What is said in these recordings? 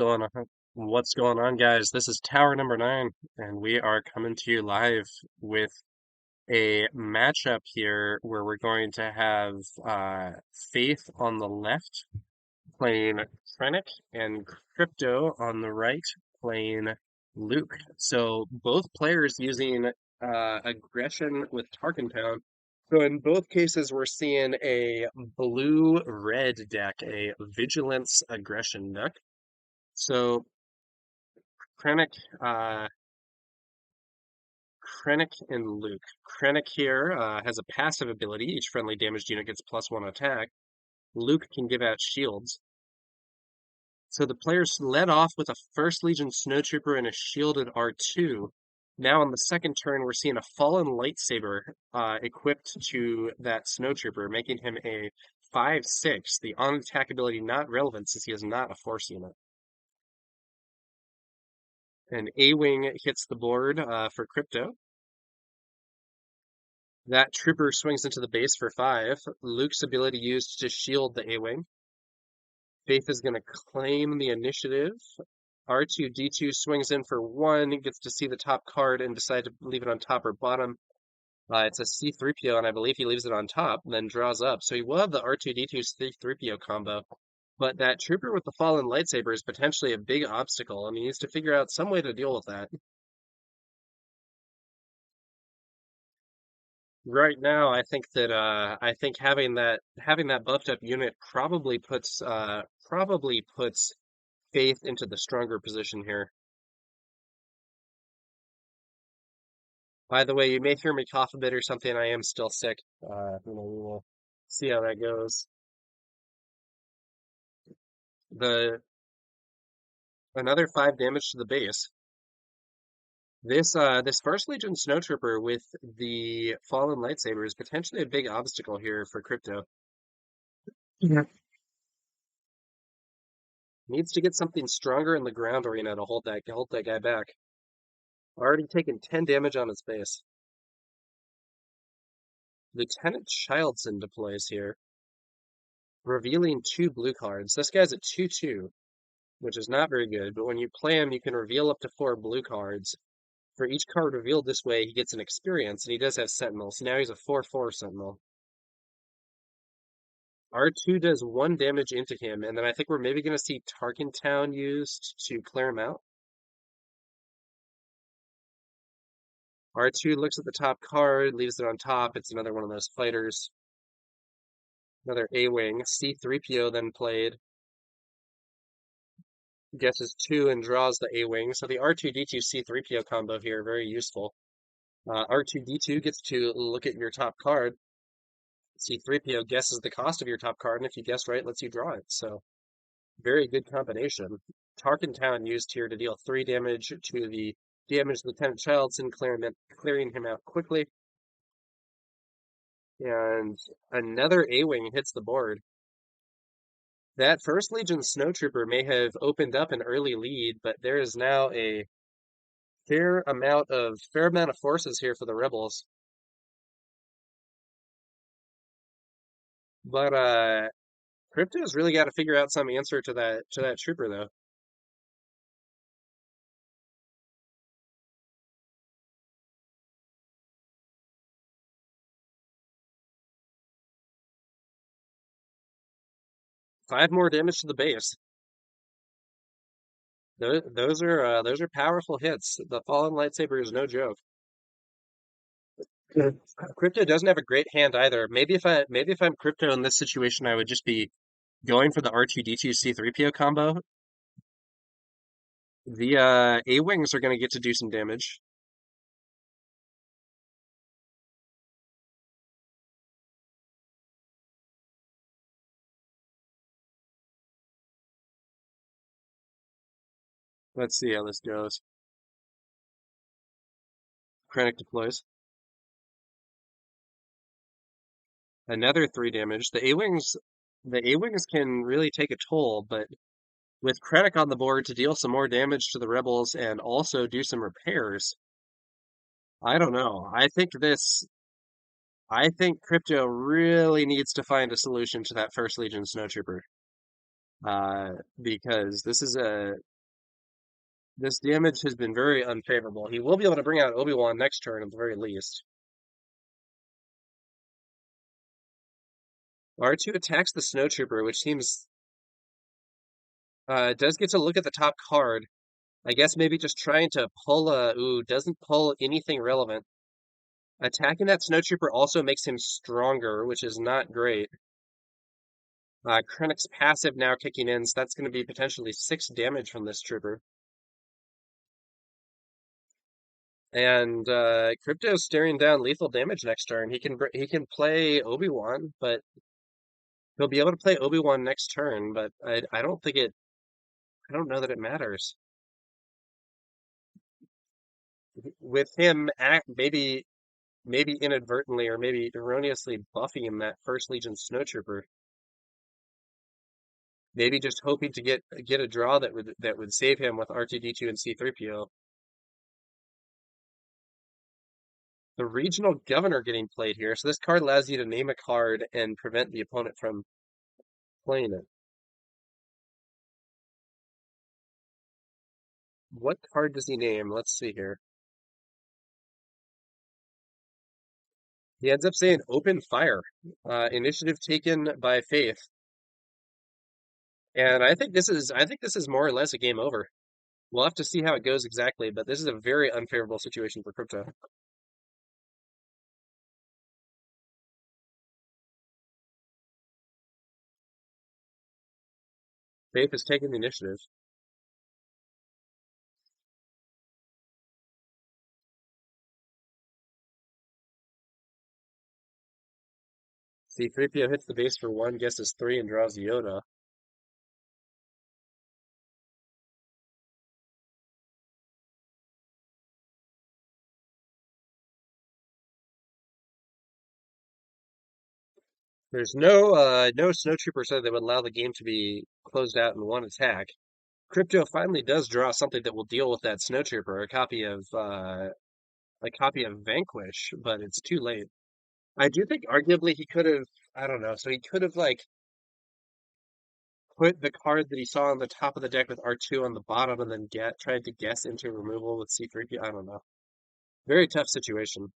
going on? What's going on, guys? This is Tower number 9, and we are coming to you live with a matchup here where we're going to have Faith on the left playing Krennic and Crypto on the right playing Luke. So both players using aggression with Tarkentown. So in both cases, we're seeing a blue-red deck, a Vigilance aggression deck. So Krennic, uh, Krennic and Luke. Krennic here has a passive ability. Each friendly damaged unit gets +1 attack. Luke can give out shields. So the players led off with a First Legion Snowtrooper and a shielded R2. Now on the second turn, we're seeing a Fallen Lightsaber equipped to that Snowtrooper, making him a 5/6. The on-attack ability not relevant since he is not a Force unit. An A-Wing hits the board for Crypto. That trooper swings into the base for 5. Luke's ability used to shield the A-Wing. Faith is going to claim the initiative. R2-D2 swings in for 1, gets to see the top card and decide to leave it on top or bottom. It's a C-3PO, and I believe he leaves it on top, then draws up. So he will have the R2-D2 C-3PO combo. But that trooper with the fallen lightsaber is potentially a big obstacle, and he needs to figure out some way to deal with that. Right now, I think having that buffed up unit probably puts Faith into the stronger position here. By the way, you may hear me cough a bit or something. I am still sick. We will see how that goes. The Another 5 damage to the base. This First Legion Snowtrooper with the Fallen Lightsaber is potentially a big obstacle here for Crypto. Yeah. Needs to get something stronger in the ground arena to hold that guy back. Already taken 10 damage on his base. Lieutenant Childson deploys here, revealing 2 blue cards. This guy's a 2/2, which is not very good, but when you play him, you can reveal up to 4 blue cards. For each card revealed this way, he gets an experience, and he does have Sentinel, so now he's a 4/4 Sentinel. R2 does 1 damage into him, and then I think we're maybe going to see Tarkentown used to clear him out. R2 looks at the top card, leaves it on top. It's another one of those fighters. Another A-Wing. C-3PO then played. Guesses 2 and draws the A-Wing. So the R2-D2 C-3PO combo here, very useful. R2-D2 gets to look at your top card. C-3PO guesses the cost of your top card, and if you guess right, lets you draw it. So very good combination. Tarkentown used here to deal 3 damage to the damaged Lieutenant Childson, clearing him out quickly. And another A-Wing hits the board. That First Legion Snowtrooper may have opened up an early lead, but there is now a fair amount of forces here for the Rebels. But Crypto's really got to figure out some answer to that trooper though. Five more damage to the base. Those are powerful hits. The Fallen Lightsaber is no joke. Yeah. Crypto doesn't have a great hand either. Maybe if I'm Crypto in this situation, I would just be going for the R2-D2 C-3PO combo. The A-Wings are going to get to do some damage. Let's see how this goes. Krennic deploys. Another 3 damage. The A-Wings can really take a toll, but with Krennic on the board to deal some more damage to the Rebels and also do some repairs, I don't know. I think Crypto really needs to find a solution to that First Legion Snowtrooper. Because This damage has been very unfavorable. He will be able to bring out Obi-Wan next turn at the very least. R2 attacks the Snowtrooper, which seems does get to look at the top card. I guess maybe just trying to pull a ooh, doesn't pull anything relevant. Attacking that Snowtrooper also makes him stronger, which is not great. Krennic's passive now kicking in, so that's going to be potentially 6 damage from this trooper. And Crypto's staring down lethal damage next turn. He can play Obi-Wan, but he'll be able to play Obi-Wan next turn. But I don't think it. I don't know that it matters with him. Maybe inadvertently or maybe erroneously buffing him that First Legion Snowtrooper. Maybe just hoping to get a draw that would save him with R2D2 and C3PO. The regional governor getting played here. So this card allows you to name a card and prevent the opponent from playing it. What card does he name? Let's see here. He ends up saying open fire. Initiative taken by Faith. And I think this is more or less a game over. We'll have to see how it goes exactly, but this is a very unfavorable situation for Crypto. Faith is taking the initiative. C3PO hits the base for 1, guesses 3, and draws Yoda. There's no snowtrooper so that would allow the game to be closed out in one attack. Crypto finally does draw something that will deal with that snowtrooper, a copy of Vanquish, but it's too late. I do think arguably he could have, I don't know, so he could have like put the card that he saw on the top of the deck with R2 on the bottom and then tried to guess into removal with C3PO. I don't know. Very tough situation.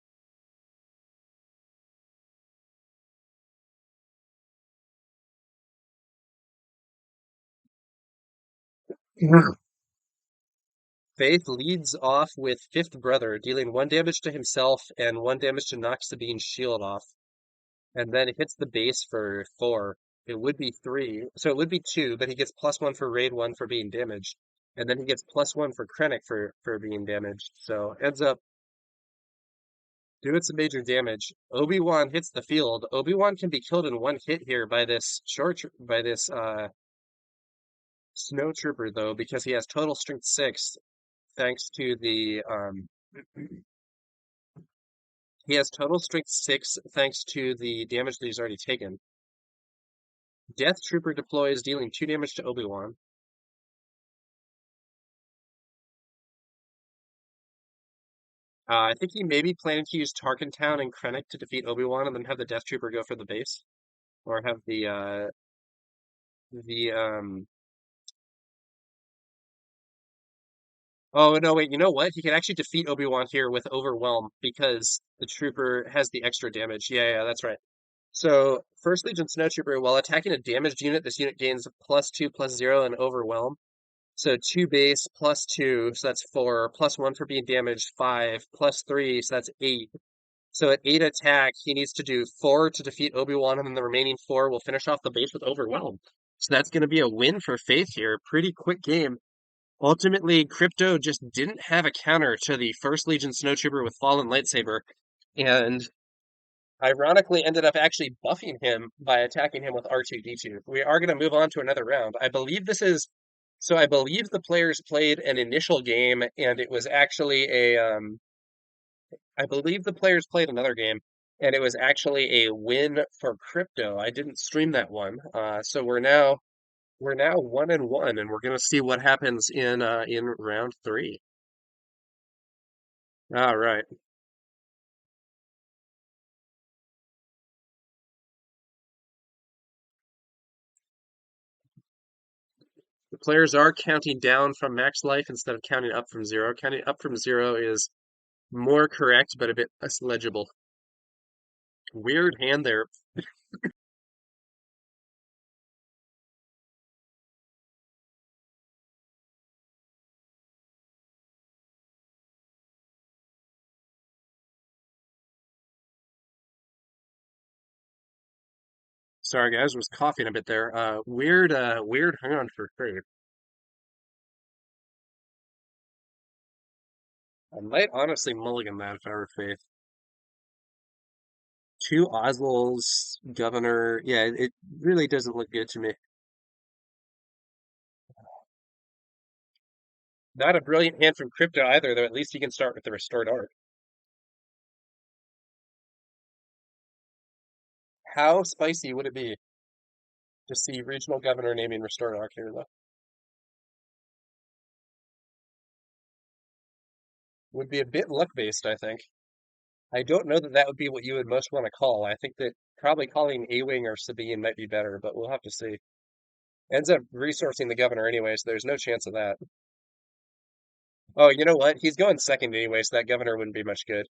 Faith leads off with Fifth Brother, dealing 1 damage to himself and 1 damage to knock Sabine's shield off. And then it hits the base for 4. It would be 3, so it would be 2, but he gets +1 for raid 1 for being damaged. And then he gets +1 for Krennic for being damaged. So ends up doing some major damage. Obi-Wan hits the field. Obi-Wan can be killed in 1 hit here by this snow trooper though, because he has total strength 6 thanks to the he has total strength 6 thanks to the damage that he's already taken. Death Trooper deploys, dealing 2 damage to Obi-Wan. I think he may be planning to use Tarkentown and Krennic to defeat Obi-Wan and then have the Death Trooper go for the base. Or have the oh no, wait, you know what? He can actually defeat Obi-Wan here with Overwhelm because the Trooper has the extra damage. Yeah, that's right. So First Legion Snowtrooper, while attacking a damaged unit, this unit gains +2/+0 and Overwhelm. So 2 base +2, so that's 4, +1 for being damaged, 5, +3, so that's 8. So at 8 attack, he needs to do 4 to defeat Obi-Wan, and then the remaining 4 will finish off the base with Overwhelm. So that's going to be a win for Faith here. Pretty quick game. Ultimately, Crypto just didn't have a counter to the First Legion Snowtrooper with Fallen Lightsaber, and ironically ended up actually buffing him by attacking him with R2D2. We are going to move on to another round. I believe the players played an initial game, and it was actually I believe the players played another game, and it was actually a win for Crypto. I didn't stream that one, so we're now 1-1, and we're gonna see what happens in round 3. All right. Players are counting down from max life instead of counting up from zero. Counting up from zero is more correct, but a bit less legible. Weird hand there. Sorry guys, was coughing a bit there. Weird hand for faith. I might honestly mulligan that if I were faith. Two Oswald's governor. Yeah, it really doesn't look good to me. Not a brilliant hand from Crypto either, though at least you can start with the Restored Art. How spicy would it be to see Regional Governor naming Restored Art here, though? Would be a bit luck-based, I think. I don't know that that would be what you would most want to call. I think that probably calling A-Wing or Sabine might be better, but we'll have to see. Ends up resourcing the governor anyway, so there's no chance of that. Oh, you know what? He's going second anyway, so that governor wouldn't be much good.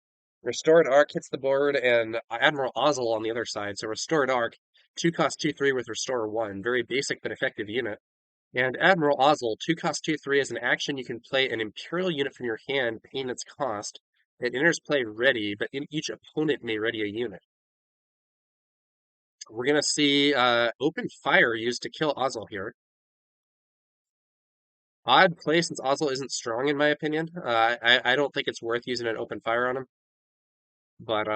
Restored Arc hits the board, and Admiral Ozzel on the other side. So Restored Arc, 2 cost 2/3 with Restore 1. Very basic but effective unit. And Admiral Ozzel, 2 cost 2/3 as an action. You can play an Imperial unit from your hand, paying its cost. It enters play ready, but each opponent may ready a unit. We're going to see Open Fire used to kill Ozzel here. Odd play since Ozzel isn't strong, in my opinion. I don't think it's worth using an Open Fire on him. But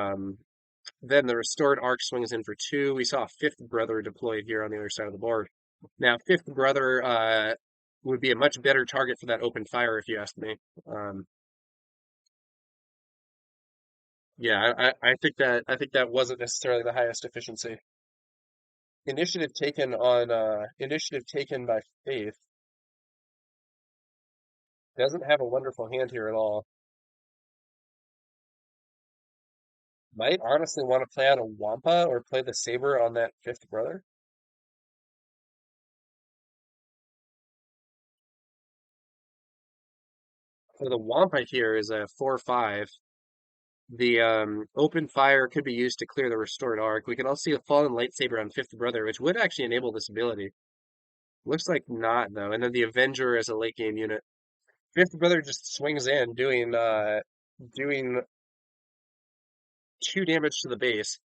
then the Restored Arc swings in for 2. We saw a Fifth Brother deployed here on the other side of the board. Now, Fifth Brother would be a much better target for that Open Fire, if you ask me. Yeah, I think that wasn't necessarily the highest efficiency. Initiative taken by Faith doesn't have a wonderful hand here at all. Might honestly want to play out a Wampa or play the Saber on that Fifth Brother. So the Wampa here is a 4/5. The Open Fire could be used to clear the Restored Arc. We could also see a Fallen Lightsaber on Fifth Brother, which would actually enable this ability. Looks like not, though. And then the Avenger as a late game unit. Fifth Brother just swings in, doing 2 damage to the base.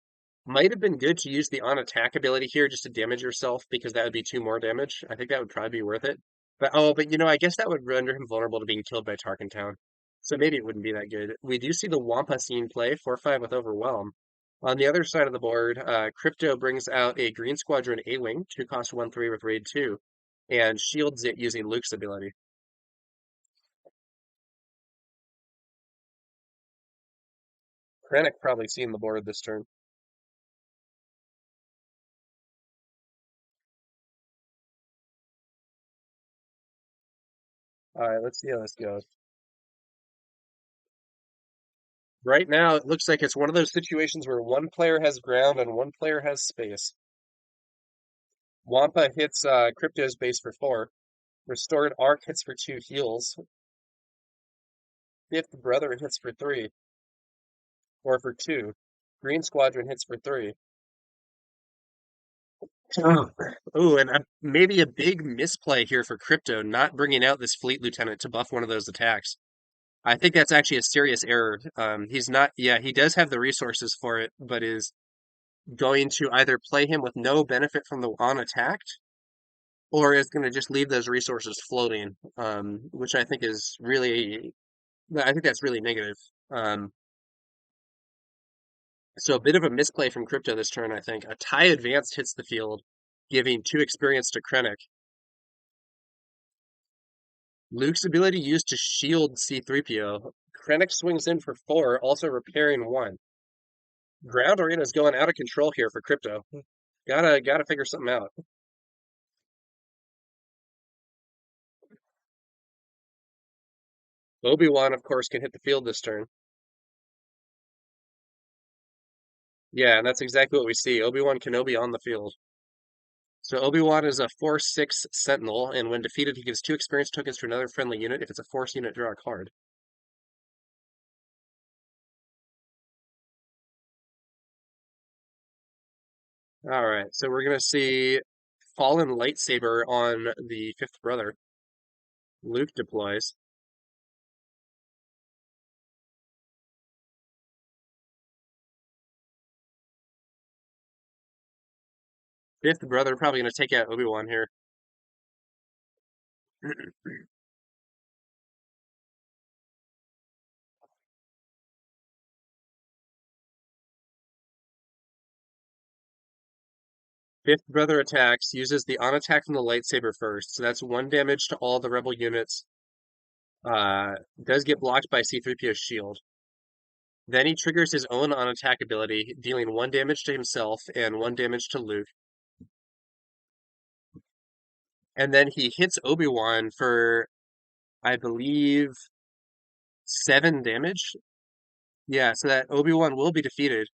Might have been good to use the on attack ability here just to damage yourself because that would be 2 more damage. I think that would probably be worth it. But I guess that would render him vulnerable to being killed by Tarkin Town. So maybe it wouldn't be that good. We do see the Wampa scene play, 4/5 with Overwhelm. On the other side of the board, Crypto brings out a Green Squadron A-Wing, 2 cost 1/3 with Raid 2, and shields it using Luke's ability. Krennic probably seen the board this turn. Alright, let's see how this goes. Right now, it looks like it's one of those situations where one player has ground and one player has space. Wampa hits Crypto's base for 4. Restored Arc hits for 2 heals. Fifth Brother hits for 3, or for 2. Green Squadron hits for 3. Oh, and maybe a big misplay here for Crypto, not bringing out this Fleet Lieutenant to buff one of those attacks. I think that's actually a serious error. He's not, yeah, he does have the resources for it, but is going to either play him with no benefit from the on attacked, or is going to just leave those resources floating, which I think that's really negative. Um, so a bit of a misplay from Crypto this turn, I think. A tie advanced hits the field, giving 2 experience to Krennic. Luke's ability used to shield C-3PO. Krennic swings in for 4, also repairing 1. Ground Arena is going out of control here for Crypto. Gotta figure something out. Obi-Wan, of course, can hit the field this turn. Yeah, and that's exactly what we see. Obi-Wan Kenobi on the field. So Obi-Wan is a 4/6 Sentinel, and when defeated, he gives 2 experience tokens to another friendly unit. If it's a Force unit, draw a card. All right, so we're gonna see Fallen Lightsaber on the fifth brother. Luke deploys. Fifth brother probably gonna take out Obi-Wan here. Fifth brother attacks, uses the on attack from the lightsaber first, so that's 1 damage to all the rebel units. Does get blocked by C-3PO's shield. Then he triggers his own on attack ability, dealing 1 damage to himself and 1 damage to Luke. And then he hits Obi-Wan for, I believe, 7 damage. Yeah, so that Obi-Wan will be defeated.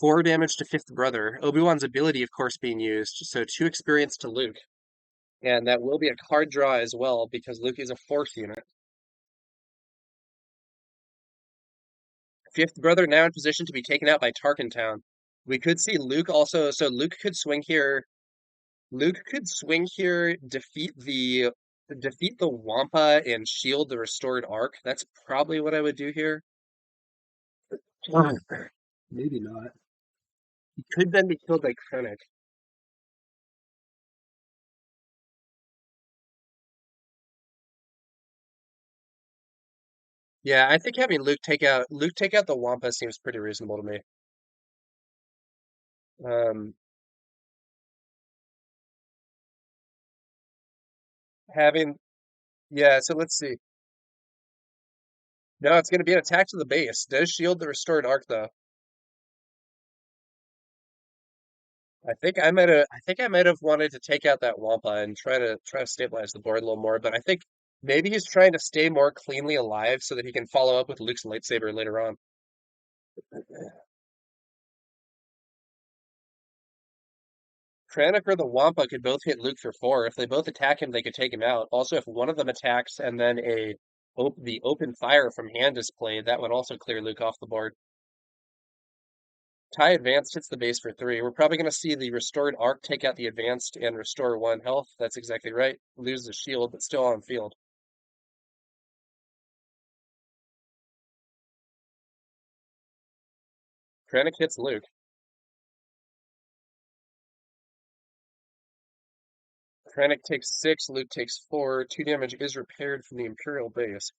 4 damage to fifth brother. Obi-Wan's ability, of course, being used, so 2 experience to Luke. And that will be a card draw as well because Luke is a force unit. Fifth brother now in position to be taken out by Tarkin Town. We could see Luke also, so Luke could swing here. Luke could swing here, defeat the Wampa and shield the restored arc. That's probably what I would do here. Maybe not. He could then be killed by Krennic. Yeah, I think having Luke take out the Wampa seems pretty reasonable to me. Um, having yeah, so let's see. No, it's going to be an attack to the base. Does shield the restored arc though. I think I might have wanted to take out that Wampa and try to stabilize the board a little more, but I think maybe he's trying to stay more cleanly alive so that he can follow up with Luke's lightsaber later on. Kranich or the Wampa could both hit Luke for 4. If they both attack him, they could take him out. Also, if one of them attacks and then the open fire from hand is played, that would also clear Luke off the board. Tie advanced hits the base for 3. We're probably going to see the restored arc take out the advanced and restore 1 health. That's exactly right. Lose the shield, but still on field. Krennic hits Luke. Krennic takes 6, Luke takes 4. 2 damage is repaired from the Imperial base.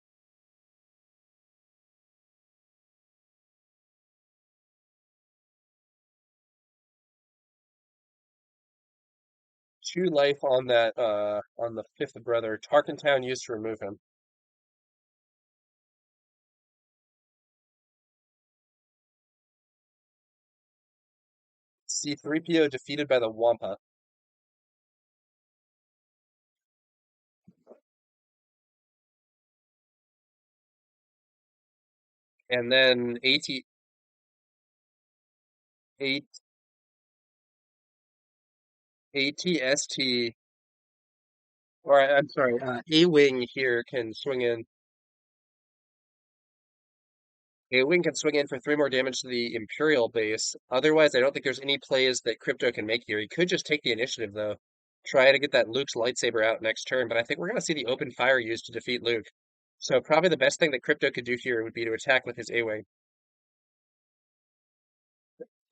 Two life on the fifth brother. Tarkentown used to remove him. C-3PO defeated by the Wampa. And then AT, ATST, or I'm sorry, A-Wing here can swing in. A-Wing can swing in for 3 more damage to the Imperial base. Otherwise, I don't think there's any plays that Crypto can make here. He could just take the initiative, though. Try to get that Luke's lightsaber out next turn, but I think we're going to see the open fire used to defeat Luke. So probably the best thing that Crypto could do here would be to attack with his A-Wing.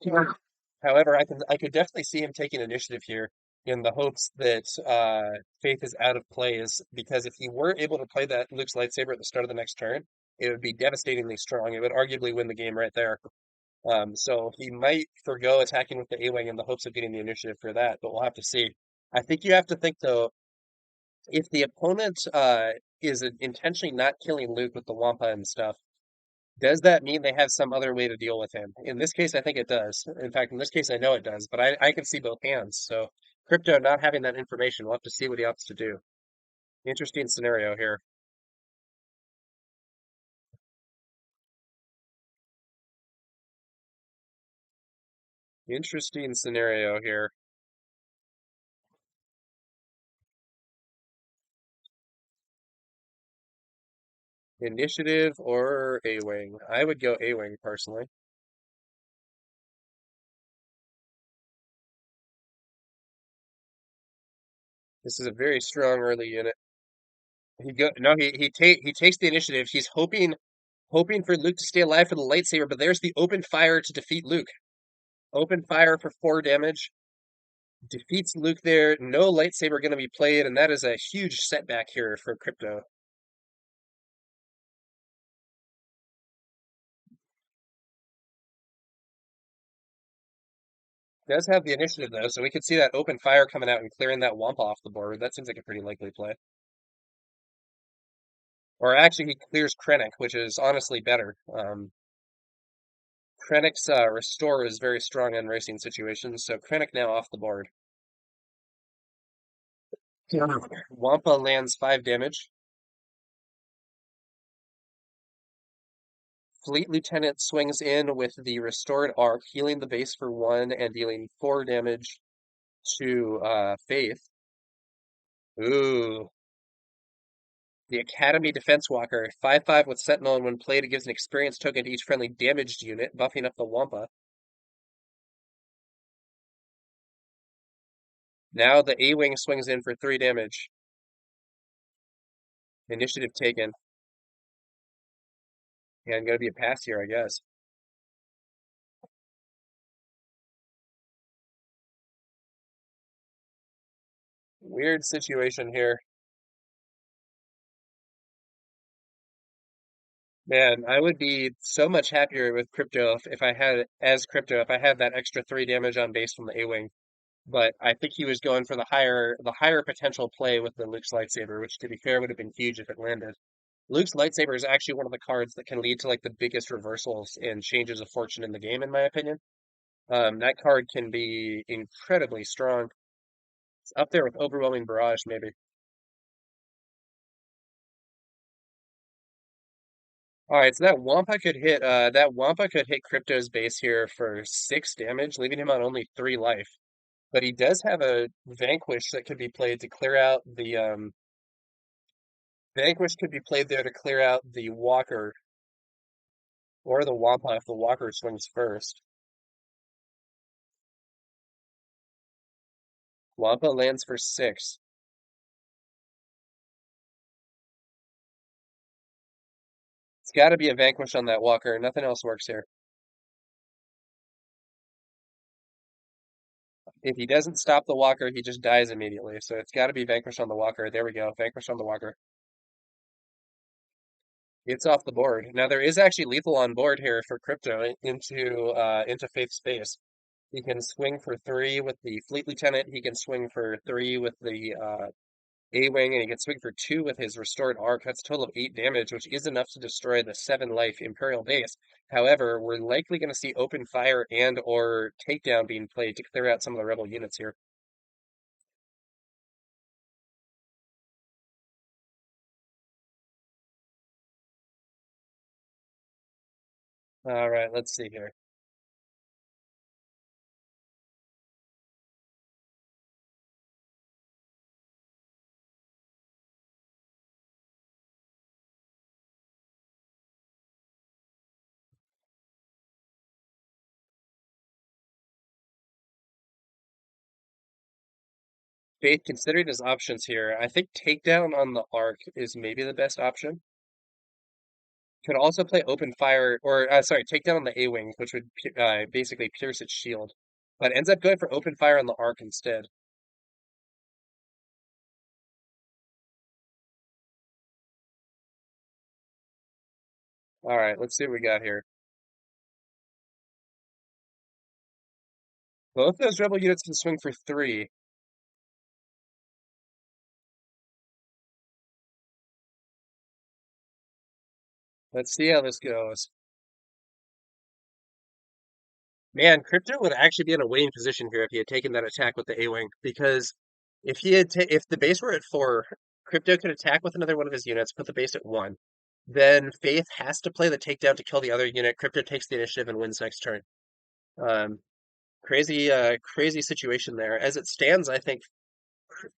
Yeah. However, I could definitely see him taking initiative here in the hopes that Faith is out of plays, because if he were able to play that Luke's lightsaber at the start of the next turn, it would be devastatingly strong. It would arguably win the game right there. So he might forgo attacking with the A-Wing in the hopes of getting the initiative for that, but we'll have to see. I think you have to think though, if the opponent is intentionally not killing Luke with the Wampa and stuff, does that mean they have some other way to deal with him? In this case, I think it does. In fact, in this case, I know it does, but I can see both hands. So Crypto not having that information, we'll have to see what he opts to do. Interesting scenario here. Interesting scenario here. Initiative or A-Wing? I would go A-Wing personally. This is a very strong early unit. He go no, he takes the initiative. He's hoping for Luke to stay alive for the lightsaber, but there's the open fire to defeat Luke. Open fire for 4 damage. Defeats Luke there. No lightsaber going to be played, and that is a huge setback here for Crypto. Does have the initiative though, so we could see that open fire coming out and clearing that Wampa off the board. That seems like a pretty likely play. Or actually, he clears Krennic, which is honestly better. Krennic's restore is very strong in racing situations, so Krennic now off the board. Yeah. Wampa lands 5 damage. Fleet Lieutenant swings in with the restored arc, healing the base for 1 and dealing 4 damage to Faith. Ooh. The Academy Defense Walker, 5/5 with Sentinel, and when played, it gives an experience token to each friendly damaged unit, buffing up the Wampa. Now the A-Wing swings in for 3 damage. Initiative taken. And gonna be a pass here, I guess. Weird situation here. Man, I would be so much happier with Crypto if I had, as Crypto, if I had that extra 3 damage on base from the A-Wing. But I think he was going for the higher potential play with the Luke's lightsaber, which to be fair would have been huge if it landed. Luke's lightsaber is actually one of the cards that can lead to like the biggest reversals and changes of fortune in the game, in my opinion. That card can be incredibly strong. It's up there with overwhelming barrage, maybe. All right, so that Wampa could hit Crypto's base here for 6 damage, leaving him on only 3 life. But he does have a Vanquish that could be played to clear out the Vanquish could be played there to clear out the Walker or the Wampa if the Walker swings first. Wampa lands for 6. It's got to be a Vanquish on that Walker. Nothing else works here. If he doesn't stop the Walker, he just dies immediately. So it's got to be Vanquish on the Walker. There we go. Vanquish on the Walker. It's off the board. Now there is actually lethal on board here for Crypto into Faith Space. He can swing for 3 with the Fleet Lieutenant. He can swing for 3 with the A-Wing, and he can swing for 2 with his restored arc. That's a total of 8 damage, which is enough to destroy the 7 life Imperial base. However, we're likely going to see open fire and or takedown being played to clear out some of the rebel units here. All right, let's see here. Faith, considering his options here, I think takedown on the arc is maybe the best option. Could also play open fire, or sorry, takedown on the A-Wing, which would basically pierce its shield, but ends up going for open fire on the arc instead. All right, let's see what we got here. Both those rebel units can swing for 3. Let's see how this goes. Man, Crypto would actually be in a winning position here if he had taken that attack with the A-Wing, because if the base were at 4, Crypto could attack with another one of his units, put the base at 1. Then Faith has to play the takedown to kill the other unit. Crypto takes the initiative and wins next turn. Um, crazy situation there. As it stands, I think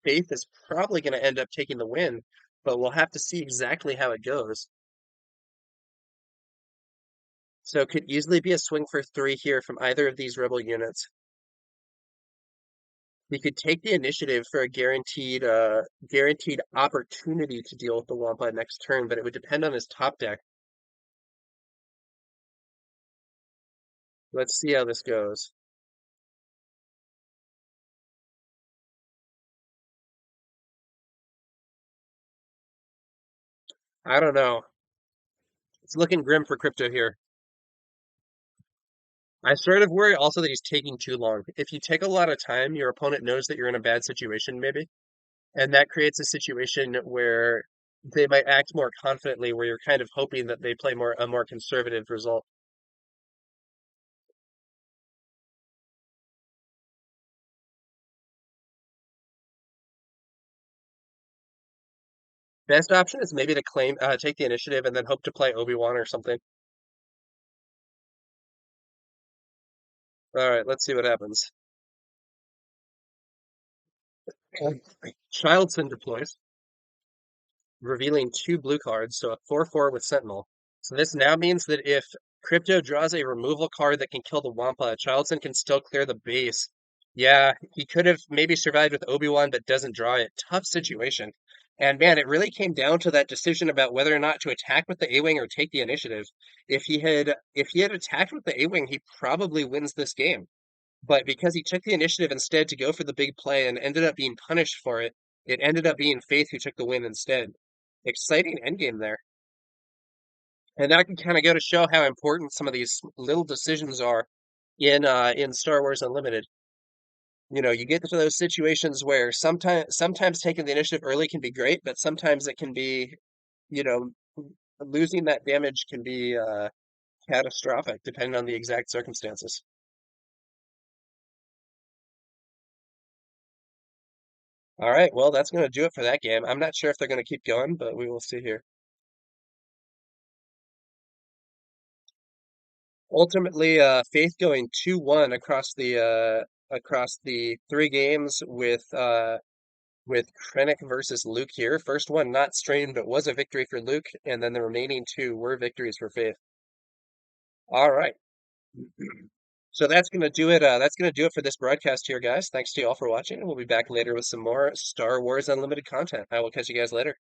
Faith is probably going to end up taking the win, but we'll have to see exactly how it goes. So it could easily be a swing for three here from either of these rebel units. He could take the initiative for a guaranteed opportunity to deal with the Wampa next turn, but it would depend on his top deck. Let's see how this goes. I don't know. It's looking grim for crypto here. I sort of worry also that he's taking too long. If you take a lot of time, your opponent knows that you're in a bad situation, maybe, and that creates a situation where they might act more confidently, where you're kind of hoping that they play a more conservative result. Best option is maybe to take the initiative, and then hope to play Obi-Wan or something. All right, let's see what happens. Childson deploys, revealing two blue cards, so a 4/4 with Sentinel. So this now means that if Crypto draws a removal card that can kill the Wampa, Childson can still clear the base. Yeah, he could have maybe survived with Obi-Wan, but doesn't draw it. Tough situation. And man, it really came down to that decision about whether or not to attack with the A-Wing or take the initiative. If he had attacked with the A-Wing, he probably wins this game. But because he took the initiative instead to go for the big play and ended up being punished for it, it ended up being Faith who took the win instead. Exciting endgame there. And that can kind of go to show how important some of these little decisions are in Star Wars Unlimited. You get to those situations where sometimes taking the initiative early can be great, but sometimes it can be, you know, losing that damage can be catastrophic depending on the exact circumstances. All right, well, that's going to do it for that game. I'm not sure if they're going to keep going, but we will see here. Ultimately, Faith going 2-1 across the three games with Krennic versus Luke here. First one not strained, but was a victory for Luke, and then the remaining two were victories for Faith. All right. So that's gonna do it. That's gonna do it for this broadcast here, guys. Thanks to you all for watching, and we'll be back later with some more Star Wars Unlimited content. I will catch you guys later.